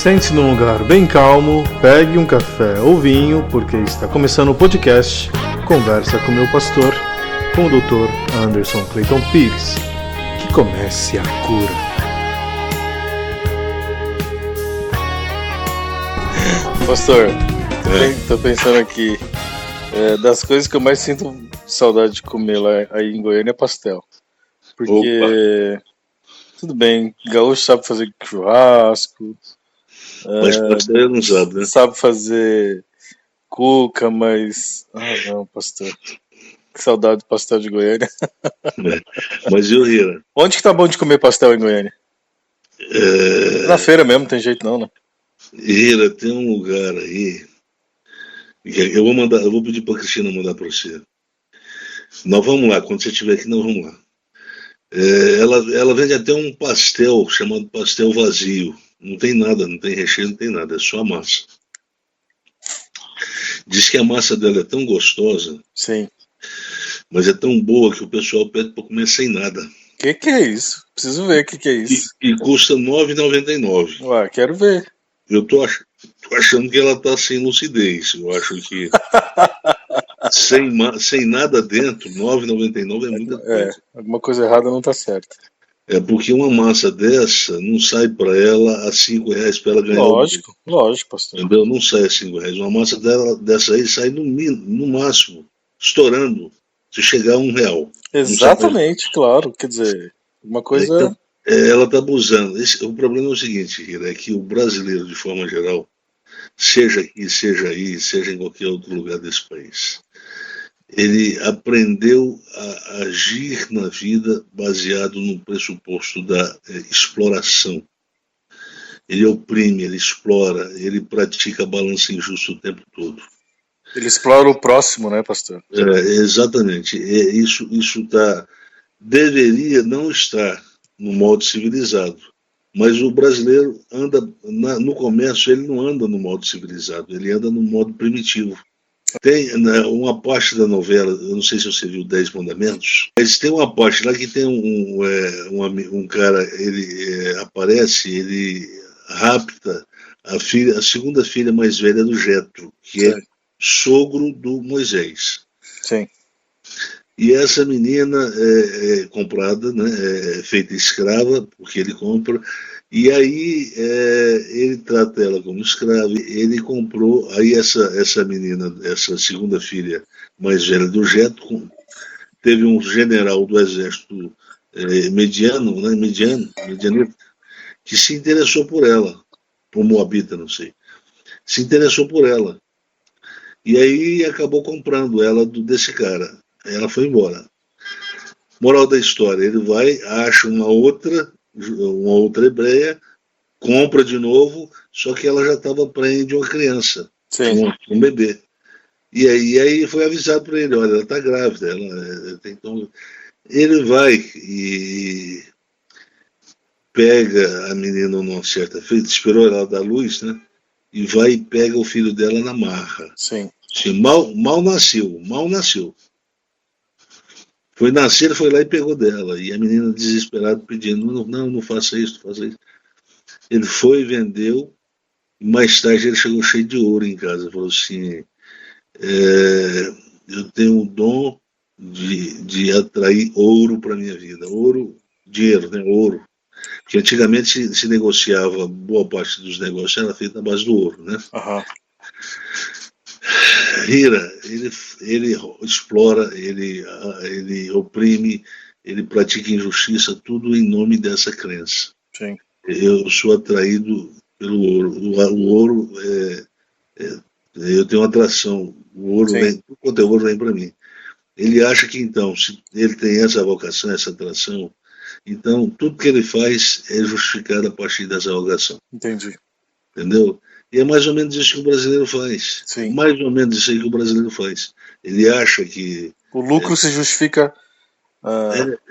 Sente-se num lugar bem calmo, pegue um café ou vinho, porque está começando o podcast Conversa com meu pastor, com o Dr. Anderson Clayton Pires. Que comece a cura. Pastor, tô pensando aqui, das coisas que eu mais sinto saudade de comer lá aí em Goiânia é pastel. Porque, tudo bem, gaúcho sabe fazer churrasco, mas pastel eu não sabe, né? sabe fazer cuca, mas... Ah, não, pastor. Que saudade do pastel de Goiânia. Mas e o Hira? Onde que tá bom de comer pastel em Goiânia? Na feira mesmo, não tem jeito não, né? Hira, tem um lugar aí. Eu vou pedir pra Cristina mandar pra você. Nós vamos lá, quando você estiver aqui, nós vamos lá. Ela vende até um pastel chamado pastel vazio. Não tem nada, não tem recheio, não tem nada, é só a massa. Diz que a massa dela é tão gostosa, Sim. mas é tão boa que o pessoal pede para comer sem nada. Que é isso? Preciso ver o que é isso. E custa R$ 9,99. Ué, quero ver. Eu tô achando que ela tá sem lucidez. Eu acho que sem nada dentro, R$ 9,99 é muita coisa. Alguma coisa errada não tá certa. É porque uma massa dessa não sai para ela a R$5 para ela ganhar. Lógico, pastor. Entendeu? Não sai a R$5. Uma massa dessa aí sai no máximo, estourando, se chegar a R$1. Exatamente, claro. Quer dizer, uma coisa... Então, ela está abusando. O problema é o seguinte, Hira, é que o brasileiro, de forma geral, seja aqui, seja aí, seja em qualquer outro lugar desse país, ele aprendeu a agir na vida baseado no pressuposto da exploração. Ele oprime, ele explora, ele pratica balanço injusto o tempo todo. Ele explora o próximo, né, pastor? Exatamente. Isso deveria não estar no modo civilizado. Mas o brasileiro anda, no comércio, ele não anda no modo civilizado, ele anda no modo primitivo. Tem uma parte da novela, eu não sei se você viu 10 Mandamentos, mas tem uma parte lá que tem um cara, ele aparece, ele rapta a segunda filha mais velha do Jetro, que é sogro do Moisés. Sim. E essa menina é comprada, né, é feita escrava, porque ele compra, e aí ele trata ela como escrava, ele comprou, aí essa menina, essa segunda filha mais velha do Jetro, teve um general do exército medianito, que se interessou por ela, por Moabita, não sei, se interessou por ela, e aí acabou comprando ela desse cara. Ela foi embora. Moral da história, ele vai, acha uma outra hebreia, compra de novo, só que ela já estava prenhe de uma criança, um bebê. E aí foi avisado para ele, olha, ela está grávida, ele vai e pega a menina numa certa feita, esperou ela dar luz, né? E vai e pega o filho dela na marra. Sim. Mal nasceu. Foi nascer, foi lá e pegou dela. E a menina desesperada pedindo, não faça isso, não faça isso. Ele foi e vendeu. E mais tarde ele chegou cheio de ouro em casa. Falou assim, eu tenho o dom de atrair ouro para a minha vida. Ouro, dinheiro, né? Ouro. Porque antigamente se negociava, boa parte dos negócios era feita na base do ouro, né? Uhum. Hira, ele explora, ele oprime, ele pratica injustiça, tudo em nome dessa crença. Sim. Eu sou atraído pelo ouro. O ouro, eu tenho uma atração. O ouro vem, quanto é ouro vem para mim. Ele acha que então, se ele tem essa vocação, essa atração, então tudo que ele faz é justificado a partir dessa vocação. Entendi. Entendeu? E é mais ou menos isso que o brasileiro faz. Sim. Mais ou menos isso aí que o brasileiro faz. Ele acha que... O lucro se justifica...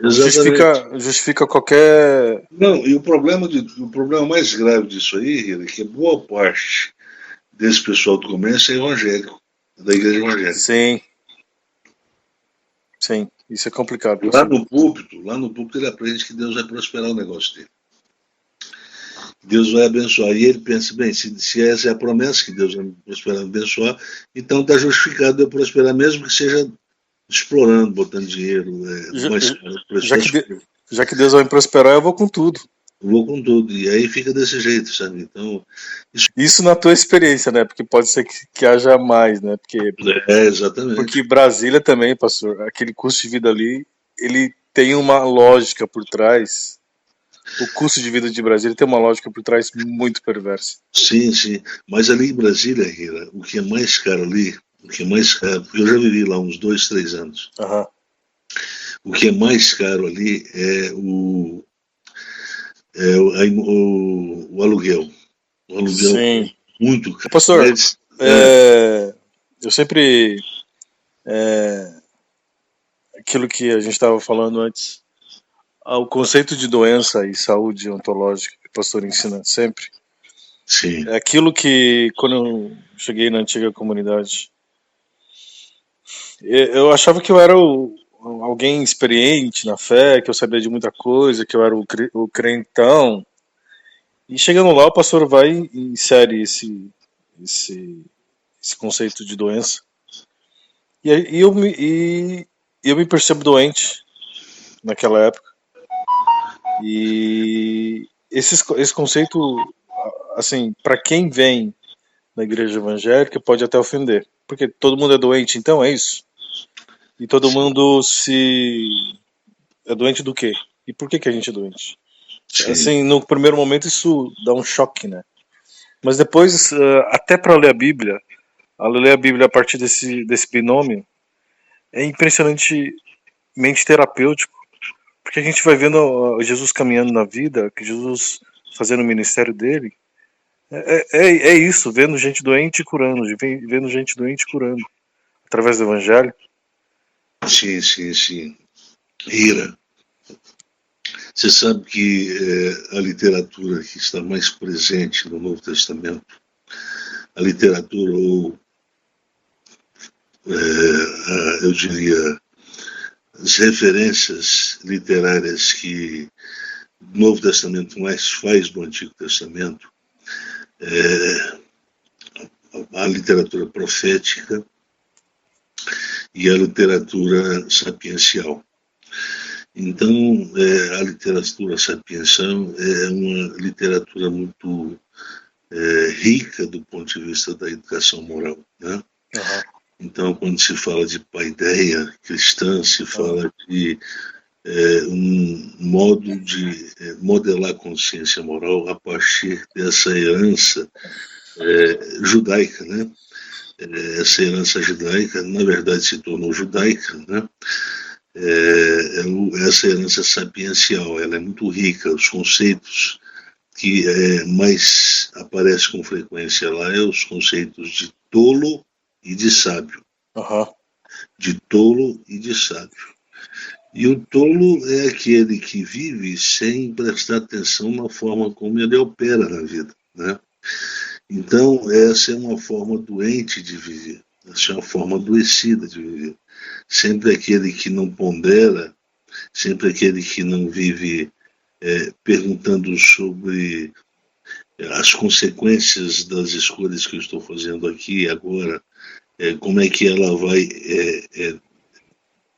exatamente. Justifica qualquer... Não, e o problema mais grave disso aí, é que boa parte desse pessoal do comércio é evangélico, da igreja evangélica. Sim, isso é complicado. Lá no púlpito ele aprende que Deus vai prosperar o negócio dele. Deus vai abençoar. E ele pensa, bem, se essa é a promessa que Deus vai me prosperar e abençoar, então está justificado eu prosperar, mesmo que seja explorando, botando dinheiro, Já, mais já, pessoas. já que Deus vai me prosperar, eu vou com tudo. Eu vou com tudo. E aí fica desse jeito, sabe? Então. Isso na tua experiência, né? Porque pode ser que haja mais, né? Exatamente. Porque Brasília também, pastor, aquele custo de vida ali, ele tem uma lógica por trás. O custo de vida de Brasília tem uma lógica por trás muito perversa. Sim, sim. Mas ali em Brasília, Hira, o que é mais caro ali, o que é mais caro, porque eu já vivi lá uns 2, 3 anos. Uhum. O que é mais caro ali é o aluguel. O aluguel Sim. é muito caro. Pastor, eu sempre. Aquilo que a gente estava falando antes, o conceito de doença e saúde ontológica que o pastor ensina sempre. Sim. É aquilo que, quando eu cheguei na antiga comunidade, eu achava que eu era alguém experiente na fé, que eu sabia de muita coisa, que eu era o crentão. E chegando lá, o pastor vai e insere esse conceito de doença. E eu me percebo doente naquela época. E esse conceito, assim, para quem vem na igreja evangélica, pode até ofender. Porque todo mundo é doente, então é isso. E todo mundo é doente do quê? E por que a gente é doente? Sim. Assim, no primeiro momento isso dá um choque, né? Mas depois, até para ler a Bíblia a partir desse binômio, é impressionantemente terapêutico, porque a gente vai vendo Jesus caminhando na vida, que Jesus fazendo o ministério dele, é isso, vendo gente doente e curando, vendo gente doente e curando, através do Evangelho. Sim, sim, sim. Ira, você sabe que a literatura que está mais presente no Novo Testamento, a literatura, ou eu diria, as referências literárias que o Novo Testamento mais faz do Antigo Testamento, a literatura profética e a literatura sapiencial. Então, a literatura sapiencial é uma literatura muito rica do ponto de vista da educação moral, né? Uhum. Então, quando se fala de paideia cristã, se fala de um modo de modelar a consciência moral a partir dessa herança judaica, né? Essa herança judaica, na verdade, se tornou judaica, né? Essa herança sapiencial, ela é muito rica, os conceitos que mais aparecem com frequência lá é os conceitos de tolo e de sábio. Uhum. De tolo e de sábio. E o tolo é aquele que vive sem prestar atenção na forma como ele opera na vida, né? Então, essa é uma forma doente de viver, essa é uma forma adoecida de viver. Sempre aquele que não pondera, sempre aquele que não vive perguntando sobre as consequências das escolhas que eu estou fazendo aqui agora, como é que ela vai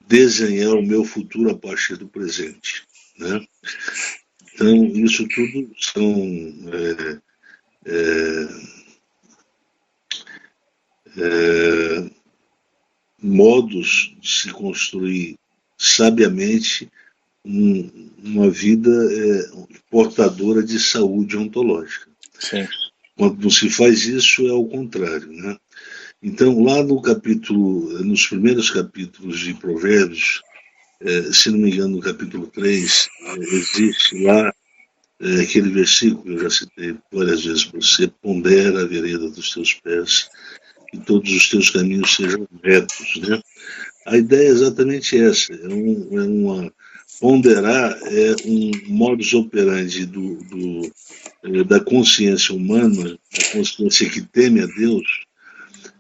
desenhar o meu futuro a partir do presente, né? Então, isso tudo são modos de se construir sabiamente uma vida portadora de saúde ontológica. Sim. Quando se faz isso, é o contrário, né? Então, lá nos primeiros capítulos de Provérbios, se não me engano, no capítulo 3, existe lá aquele versículo que eu já citei várias vezes para você: pondera a vereda dos teus pés e todos os teus caminhos sejam retos, né? A ideia é exatamente essa, ponderar é um modus operandi da consciência humana, a consciência que teme a Deus,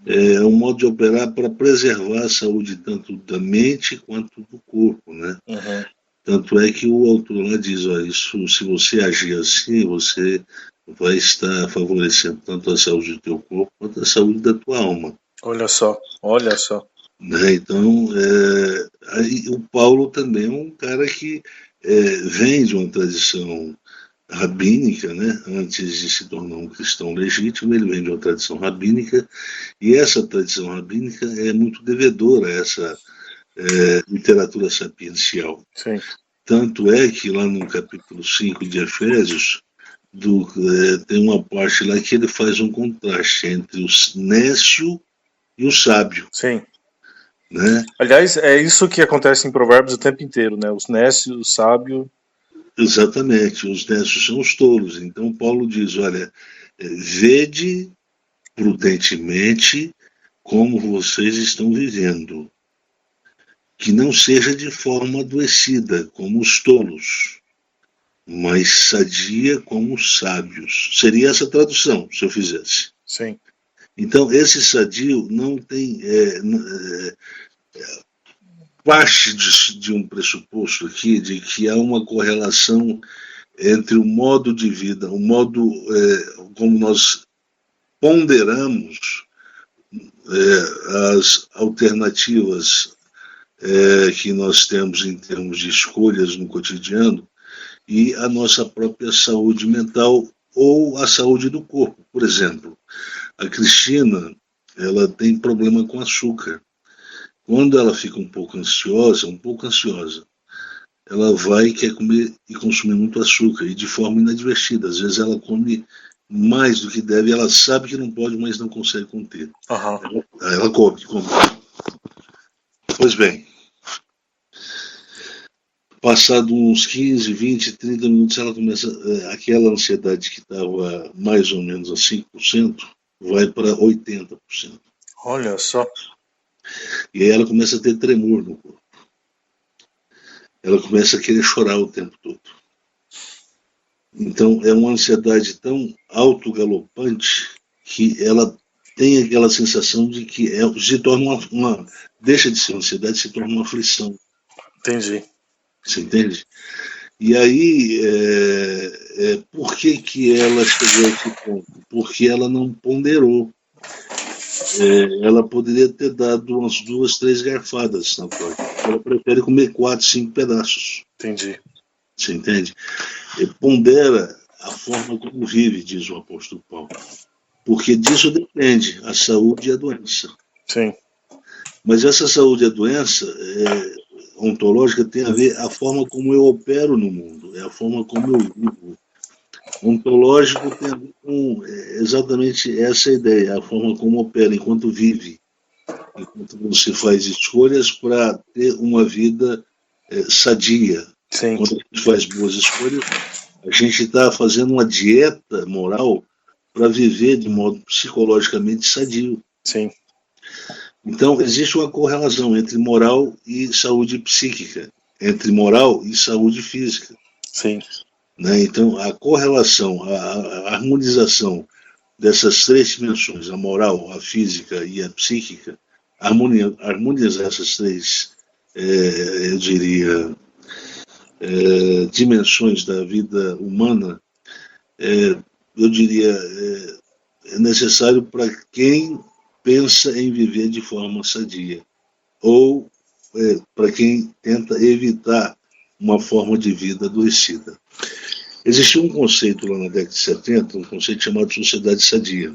é um modo de operar para preservar a saúde tanto da mente quanto do corpo, né? Uhum. Tanto é que o autor lá diz, isso, se você agir assim, você vai estar favorecendo tanto a saúde do teu corpo quanto a saúde da tua alma. Olha só, olha só. Né? Então, aí, o Paulo também é um cara que vem de uma tradição rabínica, né? Antes de se tornar um cristão legítimo, ele vem de uma tradição rabínica, e essa tradição rabínica é muito devedora a essa literatura sapiencial. Sim. Tanto é que lá no capítulo 5 de Efésios, tem uma parte lá que ele faz um contraste entre o nécio e o sábio. Sim. Né? Aliás, é isso que acontece em Provérbios o tempo inteiro, né? Os nécios, os sábios. Exatamente, os nécios são os tolos. Então Paulo diz, olha, vede prudentemente como vocês estão vivendo, que não seja de forma adoecida, como os tolos, mas sadia como os sábios. Seria essa a tradução, se eu fizesse. Sim. Então, esse sadio não tem parte de um pressuposto aqui de que há uma correlação entre o modo de vida, o modo como nós ponderamos as alternativas que nós temos em termos de escolhas no cotidiano e a nossa própria saúde mental ou a saúde do corpo. Por exemplo, a Cristina, ela tem problema com açúcar. Quando ela fica um pouco ansiosa, ela vai e quer comer e consumir muito açúcar, e de forma inadvertida. Às vezes ela come mais do que deve, ela sabe que não pode, mas não consegue conter. Uhum. Ela come. Pois bem, passado uns 15, 20, 30 minutos, ela começa, aquela ansiedade que estava mais ou menos a 5%, vai para 80%. Olha só. E aí ela começa a ter tremor no corpo. Ela começa a querer chorar o tempo todo. Então é uma ansiedade tão autogalopante que ela tem aquela sensação de que se torna deixa de ser uma ansiedade, se torna uma aflição. Entendi. Você entende? E aí, por que ela chegou a esse ponto? Porque ela não ponderou. Ela poderia ter dado umas 2, 3 garfadas na torta. Ela prefere comer 4, 5 pedaços. Entendi. Você entende? Pondera a forma como vive, diz o apóstolo Paulo. Porque disso depende a saúde e a doença. Sim. Mas essa saúde e a doença ontológica tem a ver a forma como eu opero no mundo, é a forma como eu vivo. Ontológico tem a ver com exatamente essa ideia, a forma como opera enquanto vive, enquanto você faz escolhas para ter uma vida sadia. Sim. Quando a gente faz boas escolhas, a gente está fazendo uma dieta moral para viver de modo psicologicamente sadio. Sim. Então, existe uma correlação entre moral e saúde psíquica, entre moral e saúde física. Sim. Né? Então, a correlação, a harmonização dessas 3 dimensões, a moral, a física e a psíquica, harmonizar essas 3, eu diria, dimensões da vida humana, eu diria, é necessário para quem pensa em viver de forma sadia, ou para quem tenta evitar uma forma de vida adoecida. Existia um conceito lá na década de 70, um conceito chamado sociedade sadia.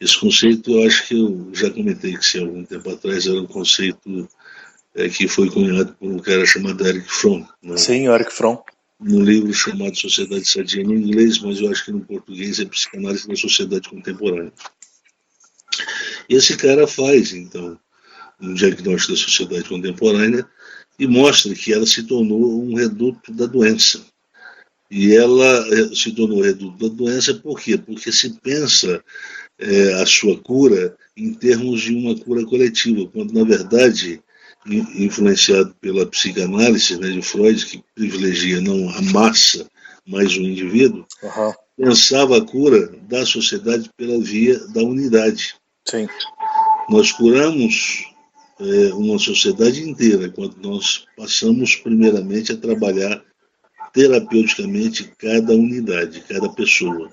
Esse conceito, eu acho que eu já comentei que há algum tempo atrás, era um conceito que foi cunhado por um cara chamado Erich Fromm. Né? Sim, Erich Fromm. Num livro chamado Sociedade Sadia, no inglês, mas eu acho que no português é Psicanálise da Sociedade Contemporânea. E esse cara faz, então, um diagnóstico da sociedade contemporânea e mostra que ela se tornou um reduto da doença. E ela se tornou reduto da doença por quê? Porque se pensa a sua cura em termos de uma cura coletiva, quando, na verdade, influenciado pela psicanálise, né, de Freud, que privilegia não a massa, mas o indivíduo, pensava a cura da sociedade pela via da unidade. Sim. Nós curamos uma sociedade inteira quando nós passamos primeiramente a trabalhar terapeuticamente cada unidade, cada pessoa.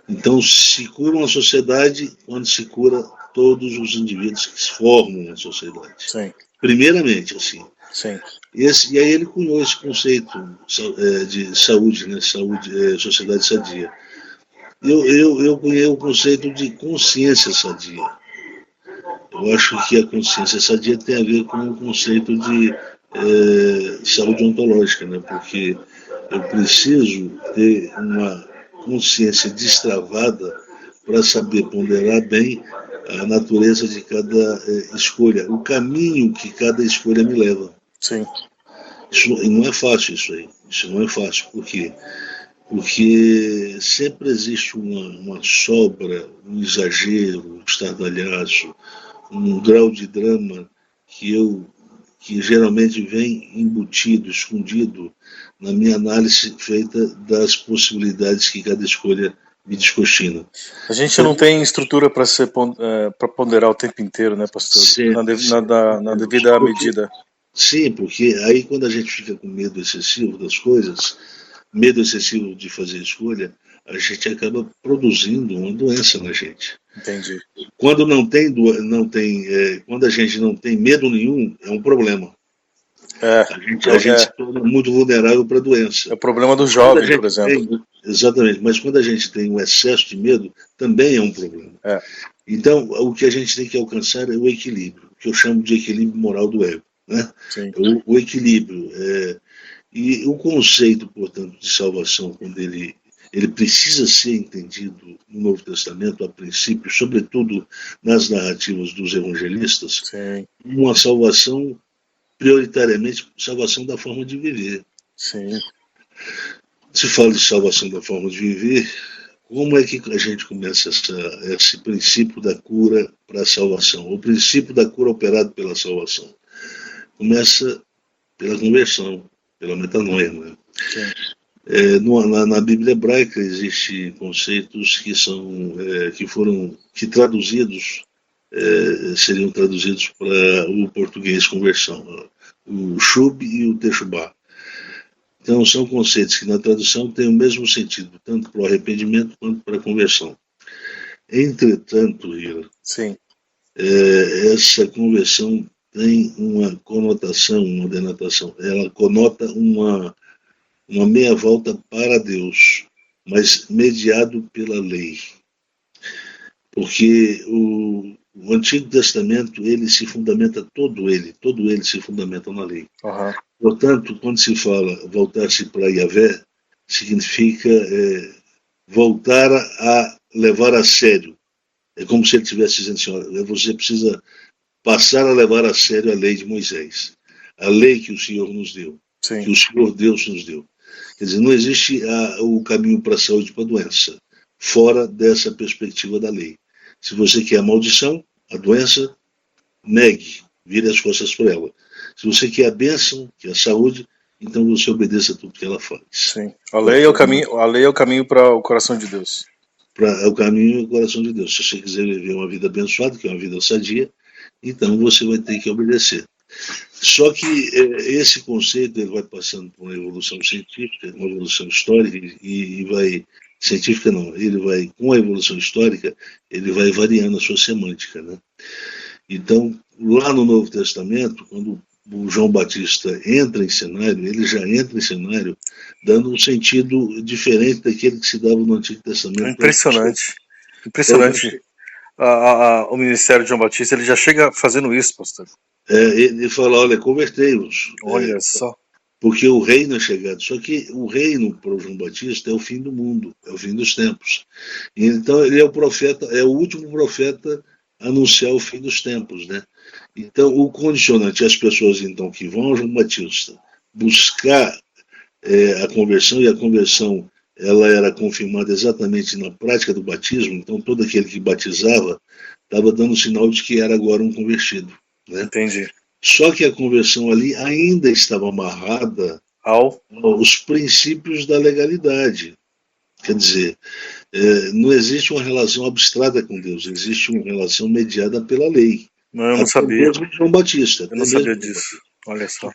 Então, se cura uma sociedade quando se cura todos os indivíduos que se formam na sociedade. Sim. Primeiramente, assim. Sim. E aí ele cunhou esse conceito de saúde, né? Sociedade sadia. Eu cunhei o conceito de consciência sadia. Eu acho que a consciência sadia tem a ver com o conceito de saúde ontológica, né? Porque eu preciso ter uma consciência destravada para saber ponderar bem a natureza de cada escolha, o caminho que cada escolha me leva. Sim. E não é fácil isso aí. Isso não é fácil. Por quê? Porque sempre existe uma sobra, um exagero, um estardalhaço, um grau de drama que geralmente vem embutido, escondido na minha análise feita das possibilidades que cada escolha me descortina. A gente não tem estrutura para ponderar o tempo inteiro, né, pastor? Na devida medida. Sim, porque aí quando a gente fica com medo excessivo das coisas, medo excessivo de fazer escolha, a gente acaba produzindo uma doença na gente. Entendi. Quando quando a gente não tem medo nenhum, é um problema. A gente se torna muito vulnerável para a doença. É o problema do jovem, por exemplo. Exatamente, mas quando a gente tem um excesso de medo, também é um problema. Então, o que a gente tem que alcançar é o equilíbrio, que eu chamo de equilíbrio moral do ego. Né? O equilíbrio. E o conceito, portanto, de salvação, quando ele precisa ser entendido no Novo Testamento, a princípio, sobretudo nas narrativas dos evangelistas, uma salvação, prioritariamente, salvação da forma de viver. Sim. Se fala de salvação da forma de viver, como é que a gente começa esse princípio da cura para a salvação? O princípio da cura operado pela salvação começa pela conversão, pela metanoia. Né? Na Bíblia hebraica existem conceitos que traduzidos seriam traduzidos para o português conversão, o shub e o techubá. Então são conceitos que na tradução têm o mesmo sentido, tanto para o arrependimento quanto para a conversão. Entretanto, Ira, essa conversão tem uma conotação, uma denotação. Ela conota uma meia volta para Deus, mas mediado pela lei. Porque o Antigo Testamento, ele se fundamenta, todo ele se fundamenta na lei. Portanto, quando se fala voltar-se para Yahvé, significa voltar a levar a sério. É como se ele estivesse dizendo assim, olha, você precisa passar a levar a sério a lei de Moisés, a lei que o Senhor nos deu, que o Senhor Deus nos deu. Quer dizer, não existe o caminho para a saúde e para a doença, fora dessa perspectiva da lei. Se você quer a maldição, a doença, negue, vire as costas para ela. Se você quer a bênção, que é a saúde, então você obedeça a tudo que ela faz. Sim. A lei é o caminho para o coração de Deus. O caminho é o coração de Deus. Se você quiser viver uma vida abençoada, que é uma vida sadia, então você vai ter que obedecer. Só que esse conceito ele vai passando por uma evolução científica, uma evolução histórica, e vai... Científica não, ele vai, com a evolução histórica, ele vai variando a sua semântica. Né? Então, lá no Novo Testamento, quando o João Batista entra em cenário, ele já entra em cenário dando um sentido diferente daquele que se dava no Antigo Testamento. Impressionante. O ministério de João Batista, ele já chega fazendo isso, pastor. Ele fala, olha, convertei-vos. Olha só. Porque o reino é chegado. Só que o reino para o João Batista é o fim do mundo, é o fim dos tempos. E então ele é o profeta, é o último profeta a anunciar o fim dos tempos, né? Então o condicionante, as pessoas então que vão ao João Batista buscar a conversão, e a conversão ela era confirmada exatamente na prática do batismo, então todo aquele que batizava estava dando sinal de que era agora um convertido. Né? Entendi. Só que a conversão ali ainda estava amarrada aos princípios da legalidade. Quer dizer, não existe uma relação abstrata com Deus, existe uma relação mediada pela lei. Eu não sabia. Mesmo João Batista. Eu não sabia disso. Olha só.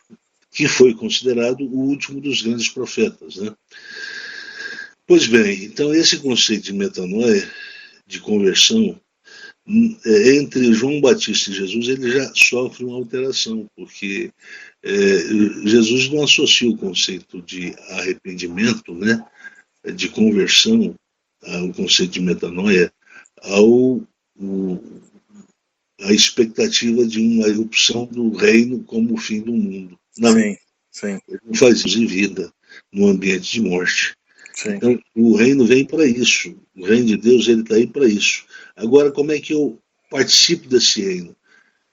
Que foi considerado o último dos grandes profetas. Né? Pois bem, então esse conceito de metanoia, de conversão, entre João Batista e Jesus, ele já sofre uma alteração, porque Jesus não associa o conceito de arrependimento, né, de conversão, o conceito de metanoia, a expectativa de uma erupção do reino como o fim do mundo. Sim, sim. Ele não faz isso em vida, no ambiente de morte. Sim. Então, o reino vem para isso. O reino de Deus, ele está aí para isso. Agora, como é que eu participo desse reino?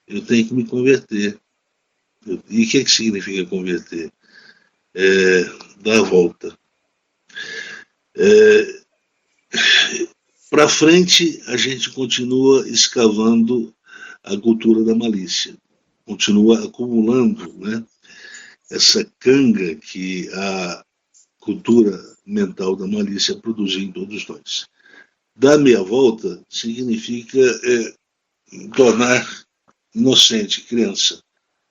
Eu tenho que me converter. E o que significa converter? Dar a volta. Para frente, a gente continua escavando a cultura da malícia. Continua acumulando, né, essa canga que a cultura mental da malícia produziu em todos nós. Dar meia volta significa tornar inocente, criança,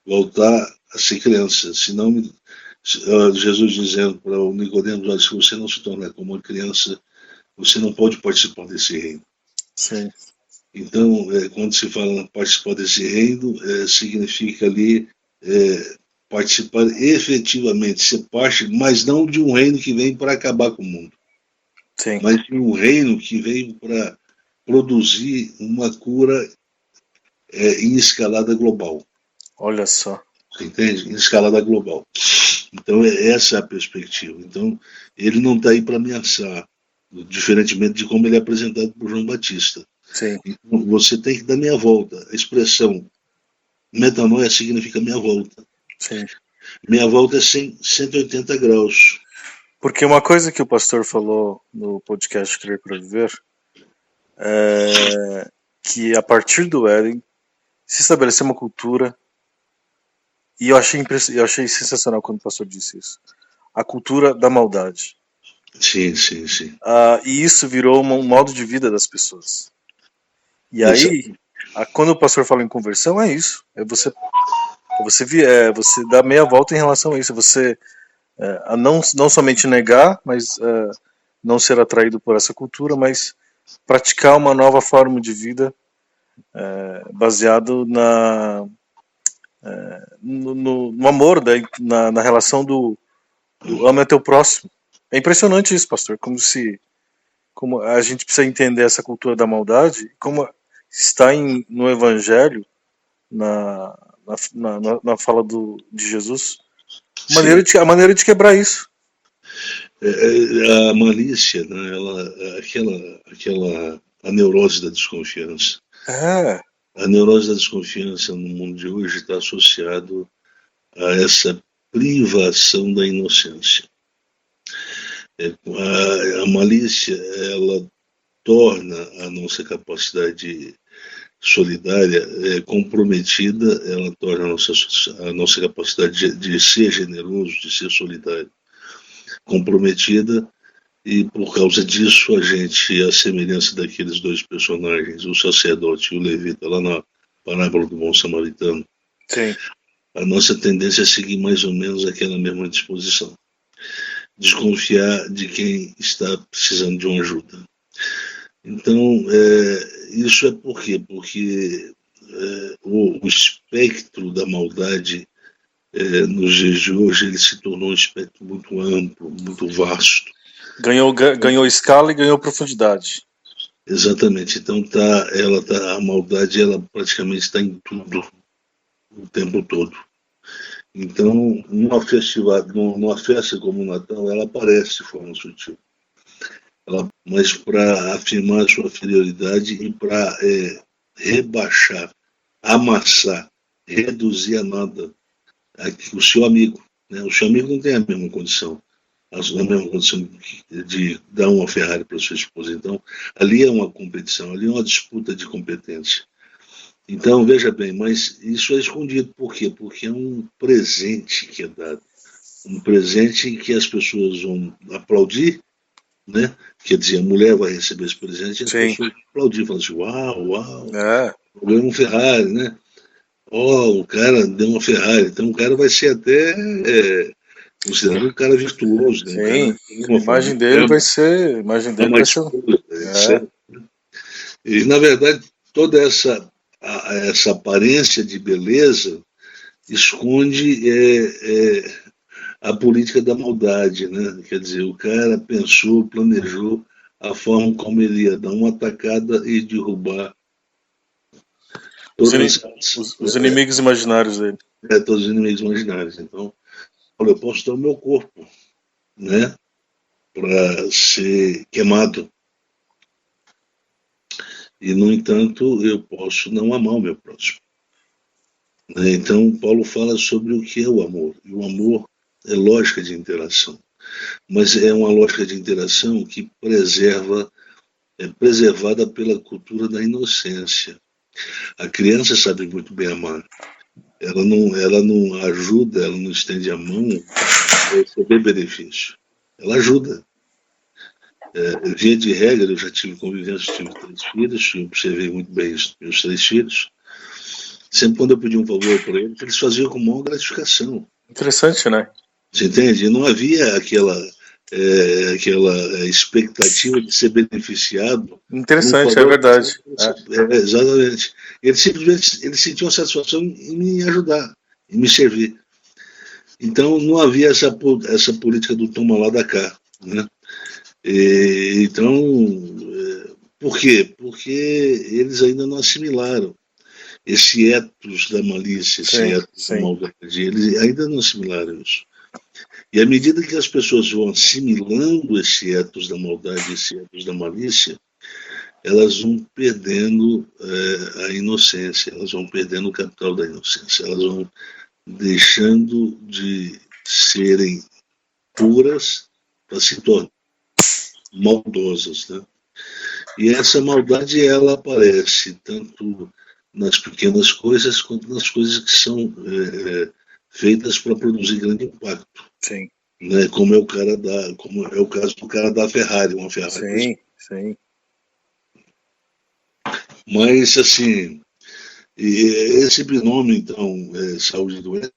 voltar a ser criança. Senão, Jesus dizendo para o Nicodemos, olha, se você não se tornar como uma criança, você não pode participar desse reino. Sim. Então, quando se fala participar desse reino, significa ali participar efetivamente, ser parte, mas não de um reino que vem para acabar com o mundo. Sim. Mas de um reino que veio para produzir uma cura em escalada global. Olha só. Você entende? Em escalada global. Então, essa é a perspectiva. Então, ele não está aí para ameaçar, diferentemente de como ele é apresentado por João Batista. Sim. Então, você tem que dar meia volta. A expressão metanoia significa meia volta. Sim. Meia volta é 180 graus. Porque uma coisa que o pastor falou no podcast Crer para Viver é que a partir do Éden se estabeleceu uma cultura, e eu achei sensacional quando o pastor disse isso, a cultura da maldade. Sim, sim, sim. E isso virou um modo de vida das pessoas. E aí, quando o pastor fala em conversão, é isso. É você dar meia volta em relação a isso. Você não somente negar, mas não ser atraído por essa cultura, mas praticar uma nova forma de vida baseado no amor, na relação do ama teu próximo. É impressionante isso, pastor, como a gente precisa entender essa cultura da maldade, como está no Evangelho, na fala de Jesus, a maneira de quebrar isso. A malícia, né, a neurose da desconfiança. A neurose da desconfiança no mundo de hoje está associado a essa privação da inocência. A malícia, ela torna a nossa capacidade solidária comprometida, ela torna a nossa capacidade de ser generoso, de ser solidário, comprometida, e por causa disso a gente, a semelhança daqueles dois personagens, o sacerdote e o levita, lá na parábola do bom samaritano, sim, a nossa tendência é seguir mais ou menos aquela mesma disposição, desconfiar de quem está precisando de uma ajuda. Então, isso é por quê? Porque o espectro da maldade nos dias de hoje ele se tornou um espectro muito amplo, muito vasto. Ganhou escala e ganhou profundidade. Exatamente. Então a maldade ela praticamente está em tudo, o tempo todo. Então, numa festa como o Natal, ela aparece de forma sutil. Mas para afirmar a sua inferioridade e para rebaixar, amassar, reduzir a nada o seu amigo. Né? O seu amigo não tem a mesma condição de dar uma Ferrari para sua esposa. Então, ali é uma competição, ali é uma disputa de competência. Então, veja bem, mas isso é escondido. Por quê? Porque é um presente que é dado. Um presente em que as pessoas vão aplaudir, né? Quer dizer, a mulher vai receber esse presente e as pessoas aplaudir, falando assim, uau, ganhou um Ferrari, né? O cara deu uma Ferrari, então o cara vai ser até considerado um cara virtuoso, né? Sim, A imagem dele vai ser. A imagem dele vai ser. E, na verdade, toda essa aparência de beleza esconde a política da maldade, né? Quer dizer, o cara pensou, planejou a forma como ele ia dar uma atacada e derrubar os inimigos imaginários dele. Todos os inimigos imaginários. Então, eu posso dar o meu corpo, né, para ser queimado. E, no entanto, eu posso não amar o meu próximo. Então, Paulo fala sobre o que é o amor. E o amor é lógica de interação. Mas é uma lógica de interação que é preservada pela cultura da inocência. A criança sabe muito bem amar. Ela não ajuda, ela não estende a mão para receber benefício. Ela ajuda. Via de regra, eu já tive convivência, tive 3 filhos, eu observei muito bem isso, meus 3 filhos. Sempre quando eu pedi um favor para eles faziam com maior gratificação. Interessante, né? Você entende? Não havia aquela expectativa de ser beneficiado. Interessante, é verdade. Exatamente. Eles simplesmente sentiam satisfação em me ajudar, em me servir. Então não havia essa política do toma lá da cá, né? Então, por quê? Porque eles ainda não assimilaram esse ethos da malícia, esse ethos da maldade. Eles ainda não assimilaram isso. E à medida que as pessoas vão assimilando esse ethos da maldade, esse ethos da malícia, elas vão perdendo a inocência, elas vão perdendo o capital da inocência, elas vão deixando de serem puras para se tornar maldosas, né? E essa maldade, ela aparece tanto nas pequenas coisas quanto nas coisas que são feitas para produzir grande impacto. Sim. Né? Como é o caso do cara da Ferrari, uma Ferrari. Sim. Mas, assim, esse binômio, então, saúde e doença,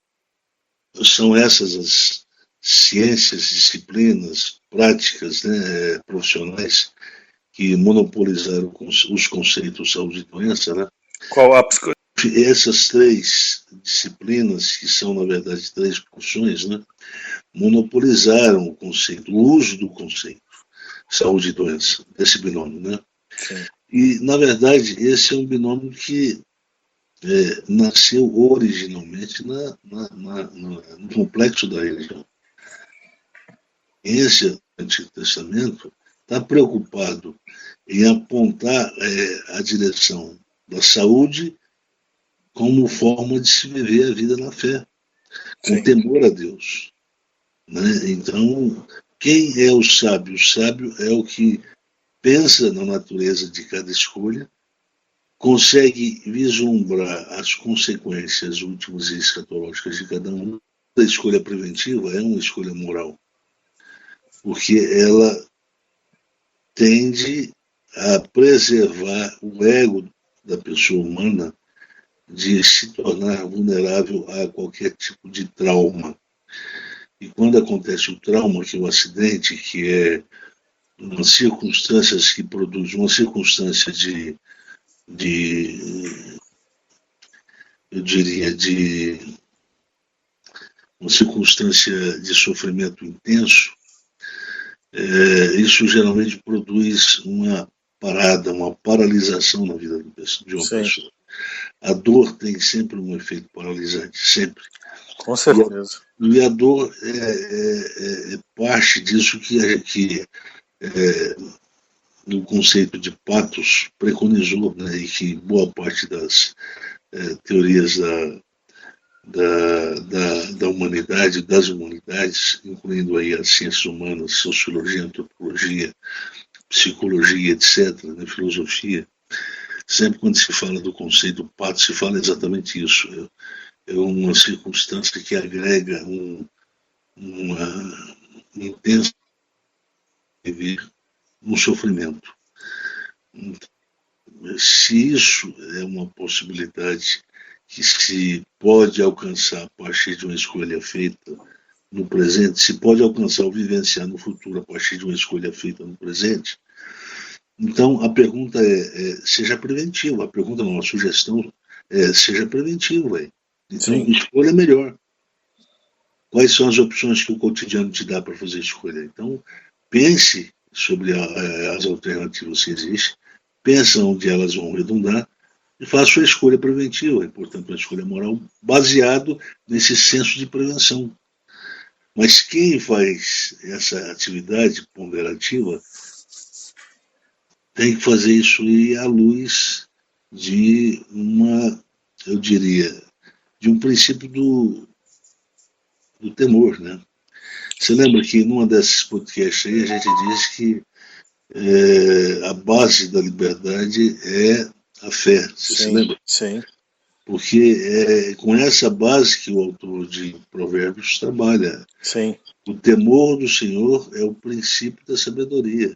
são essas as ciências, disciplinas, práticas, né, profissionais que monopolizaram os conceitos saúde e doença, né? Qual a Essas 3 disciplinas, que são, na verdade, 3 funções, né, monopolizaram o conceito, o uso do conceito saúde e doença, desse binômio, né? Sim. E, na verdade, esse é um binômio que nasceu originalmente no complexo da religião. Esse Antigo Testamento está preocupado em apontar a direção da saúde como forma de se viver a vida na fé, com temor a Deus. Né? Então, quem é o sábio? O sábio é o que pensa na natureza de cada escolha, consegue vislumbrar as consequências últimas e escatológicas de cada um. A escolha preventiva é uma escolha moral, porque ela tende a preservar o ego da pessoa humana de se tornar vulnerável a qualquer tipo de trauma. E quando acontece o trauma, que é o acidente, que é uma circunstância que produz uma circunstância eu diria, de uma circunstância de sofrimento intenso, isso geralmente produz uma parada, uma paralisação na vida de uma pessoa. A dor tem sempre um efeito paralisante, sempre. Com certeza. E a dor é parte disso que o conceito de patos preconizou, né, e que boa parte das teorias da humanidade, das humanidades, incluindo aí as ciências humanas, sociologia, antropologia, psicologia, etc., né, filosofia, sempre quando se fala do conceito pato, se fala exatamente isso. É uma circunstância que agrega uma intensa viver um sofrimento. Se isso é uma possibilidade que se pode alcançar a partir de uma escolha feita no presente, se pode alcançar ou vivenciar no futuro a partir de uma escolha feita no presente, então a pergunta seja preventivo. A pergunta não, a sugestão seja preventivo. Então, Sim. escolha melhor. Quais são as opções que o cotidiano te dá para fazer escolha? Então, pense sobre as alternativas que existem, pense onde elas vão redundar e faça sua escolha preventiva, e, portanto, uma escolha moral baseado nesse senso de prevenção. Mas quem faz essa atividade ponderativa tem que fazer isso ir à luz de eu diria, de um princípio do temor, né? Você lembra que numa desses podcasts aí a gente diz que a base da liberdade é a fé. Você se lembra? Sim. Porque é com essa base que o autor de Provérbios trabalha. Sim. O temor do Senhor é o princípio da sabedoria.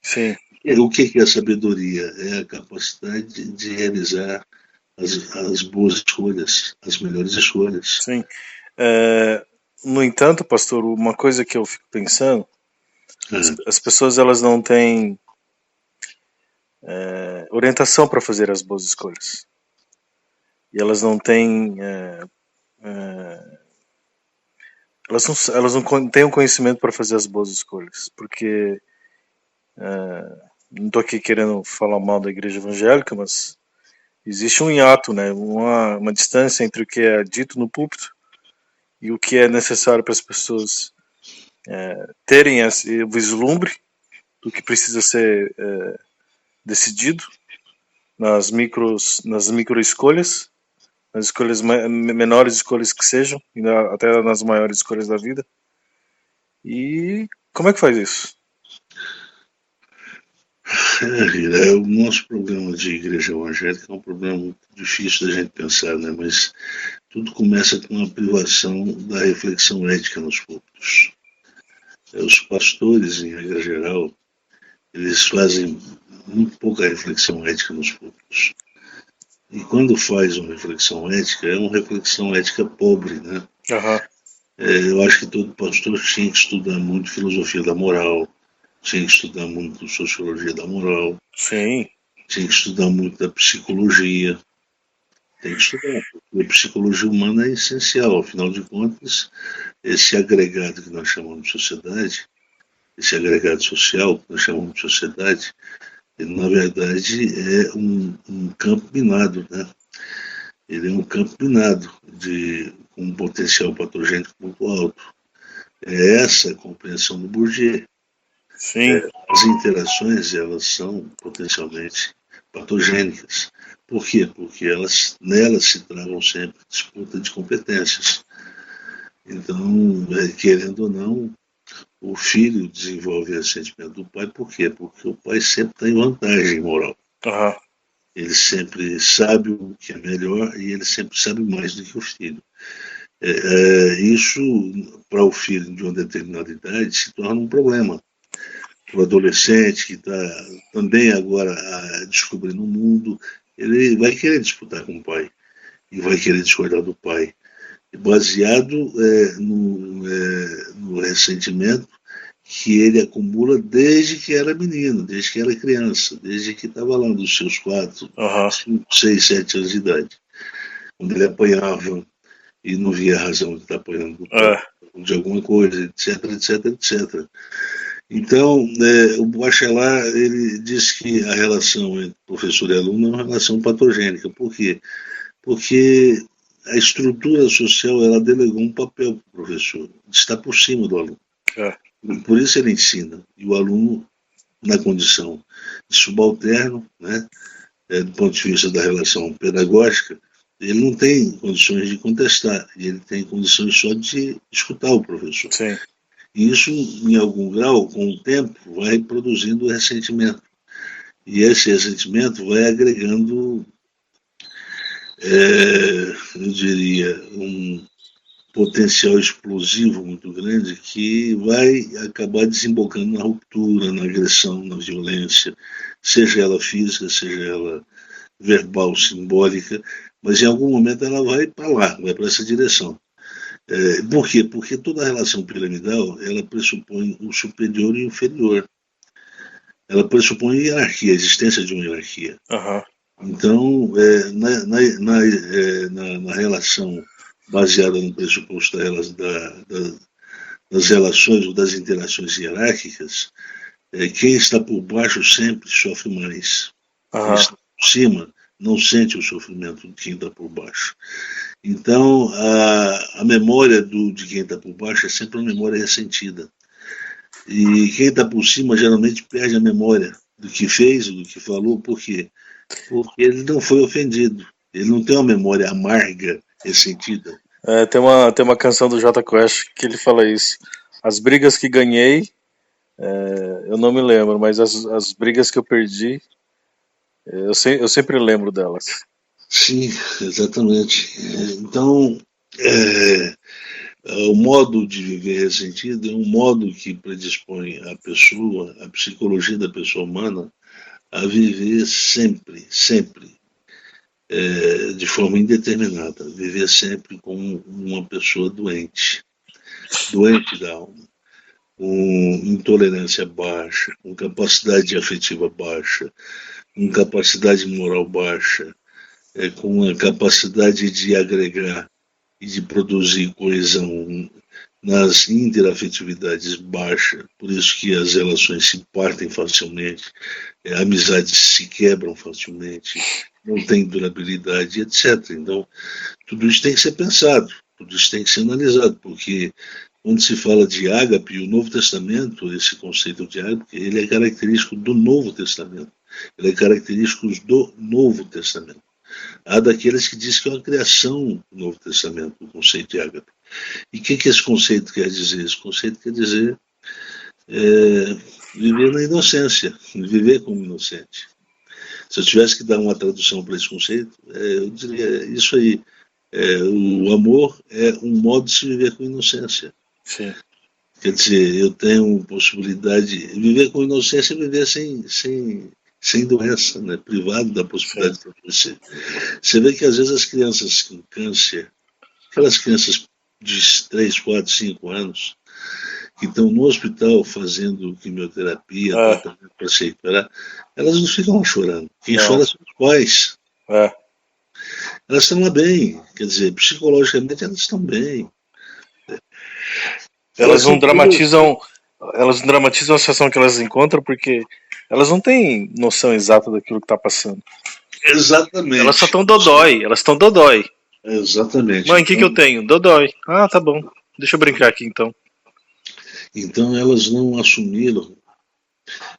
Sim. O que é a sabedoria? É a capacidade de realizar as boas escolhas, as melhores escolhas. Sim. No entanto, pastor, uma coisa que eu fico pensando, as pessoas elas não têm orientação para fazer as boas escolhas. E elas não têm elas não têm o conhecimento para fazer as boas escolhas, porque não estou aqui querendo falar mal da igreja evangélica, mas existe um hiato, né, uma distância entre o que é dito no púlpito e o que é necessário para as pessoas terem esse vislumbre do que precisa ser decidido nas micro escolhas, nas escolhas menores escolhas que sejam, e até nas maiores escolhas da vida. E como é que faz isso? O nosso problema de igreja evangélica é um problema muito difícil da gente pensar, né? Mas tudo começa com a privação da reflexão ética nos púlpitos. Os pastores, em regra geral, eles fazem muito pouca reflexão ética nos púlpitos. E quando faz uma reflexão ética, é uma reflexão ética pobre, né? Uhum. Eu acho que todo pastor tinha que estudar muito filosofia da moral, tinha que estudar muito sociologia da moral. Sim. Tinha que estudar muito da psicologia. Tem que estudar, porque a psicologia humana é essencial. Afinal de contas, esse agregado que nós chamamos de sociedade, esse agregado social que nós chamamos de sociedade, ele, na verdade, é um campo minado, né? Ele é um campo minado com um potencial patogênico muito alto. É essa a compreensão do Bourdieu. Sim. As interações, elas são potencialmente patogênicas. Por quê? Porque nelas se travam sempre disputa de competências. Então, querendo ou não, o filho desenvolve esse sentimento do pai. Por quê? Porque o pai sempre está em vantagem moral. Uhum. Ele sempre sabe o que é melhor e ele sempre sabe mais do que o filho. Isso, para o filho de uma determinada idade, se torna um problema. Para o adolescente que está também agora descobrindo o mundo, ele vai querer disputar com o pai e vai querer discordar do pai, baseado no ressentimento que ele acumula desde que era menino, desde que era criança, desde que estava lá nos seus 4, 5, 6, 7 anos de idade, quando ele apanhava e não via razão de estar apanhando do pai, de alguma coisa, etc, etc, etc. Então, o Bachelard, ele diz que a relação entre professor e aluno é uma relação patogênica. Por quê? Porque a estrutura social, ela delegou um papel para o professor, está por cima do aluno. Por isso ele ensina, e o aluno, na condição de subalterno, né, do ponto de vista da relação pedagógica, ele não tem condições de contestar, ele tem condições só de escutar o professor. Sim. E isso, em algum grau, com o tempo, vai produzindo ressentimento. E esse ressentimento vai agregando, eu diria, um potencial explosivo muito grande que vai acabar desembocando na ruptura, na agressão, na violência, seja ela física, seja ela verbal, simbólica, mas em algum momento ela vai para lá, vai para essa direção. Por quê? Porque toda relação piramidal ela pressupõe o superior e o inferior. Ela pressupõe hierarquia, a existência de uma hierarquia. Aham. Então, na relação baseada no pressuposto das relações ou das interações hierárquicas, quem está por baixo sempre sofre mais. Quem Aham. está por cima não sente o sofrimento de quem está por baixo. Então, a memória de quem está por baixo é sempre uma memória ressentida. E quem está por cima geralmente perde a memória do que fez, do que falou, por quê? Porque ele não foi ofendido. Ele não tem uma memória amarga, ressentida. Tem uma canção do Jota Quest que ele fala isso. As brigas que ganhei, eu não me lembro, mas as brigas que eu perdi, eu sempre lembro delas. Sim, exatamente. Então, o modo de viver ressentido é um modo que predispõe a pessoa, a psicologia da pessoa humana, a viver sempre, sempre, de forma indeterminada, viver sempre como uma pessoa doente, doente da alma, com intolerância baixa, com capacidade afetiva baixa, com capacidade moral baixa, com a capacidade de agregar e de produzir coesão nas interafetividades baixa, por isso que as relações se partem facilmente, amizades se quebram facilmente, não tem durabilidade, etc. Então, tudo isso tem que ser pensado, tudo isso tem que ser analisado, porque quando se fala de ágape, o Novo Testamento, esse conceito de ágape, ele é característico do Novo Testamento, ele é característico do Novo Testamento. Há daqueles que dizem que é uma criação do Novo Testamento, o conceito de ágape. E o que esse conceito quer dizer? Esse conceito quer dizer viver na inocência, viver como inocente. Se eu tivesse que dar uma tradução para esse conceito, eu diria isso aí. O amor é um modo de se viver com inocência. Sim. Quer dizer, eu tenho possibilidade de viver com inocência e viver sem doença, né? Privado da possibilidade de acontecer. Você vê que às vezes as crianças com câncer, aquelas crianças de 3, 4, 5 anos, que estão no hospital fazendo quimioterapia, tratamento para se recuperar, elas não ficam lá chorando. Quem chora são os pais. Elas estão lá bem, quer dizer, psicologicamente elas estão bem. Elas não dramatizam a situação que elas encontram porque elas não têm noção exata daquilo que está passando. Exatamente. Elas só estão dodói. Exatamente. Mãe, o que eu tenho? Dodói. Ah, tá bom. Deixa eu brincar aqui então. Então elas não assumiram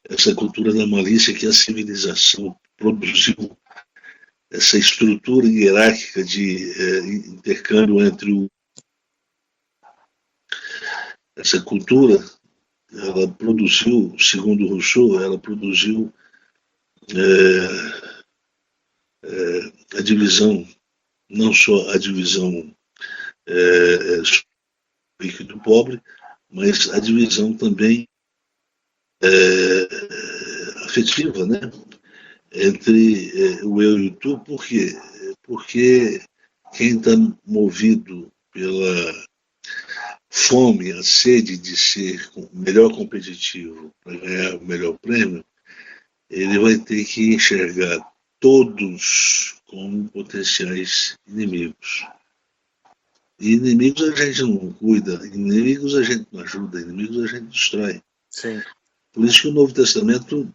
essa cultura da malícia que a civilização produziu, essa estrutura hierárquica de intercâmbio entre essa cultura, ela produziu, segundo Rousseau, ela produziu a divisão, não só a divisão rico e do pobre, mas a divisão também afetiva, né? Entre o eu e o tu. Por quê? Porque quem está movido pela fome, a sede de ser o melhor competitivo para ganhar o melhor prêmio, ele vai ter que enxergar todos como potenciais inimigos. E inimigos a gente não cuida, inimigos a gente não ajuda, inimigos a gente destrói. Sim. Por isso que o Novo Testamento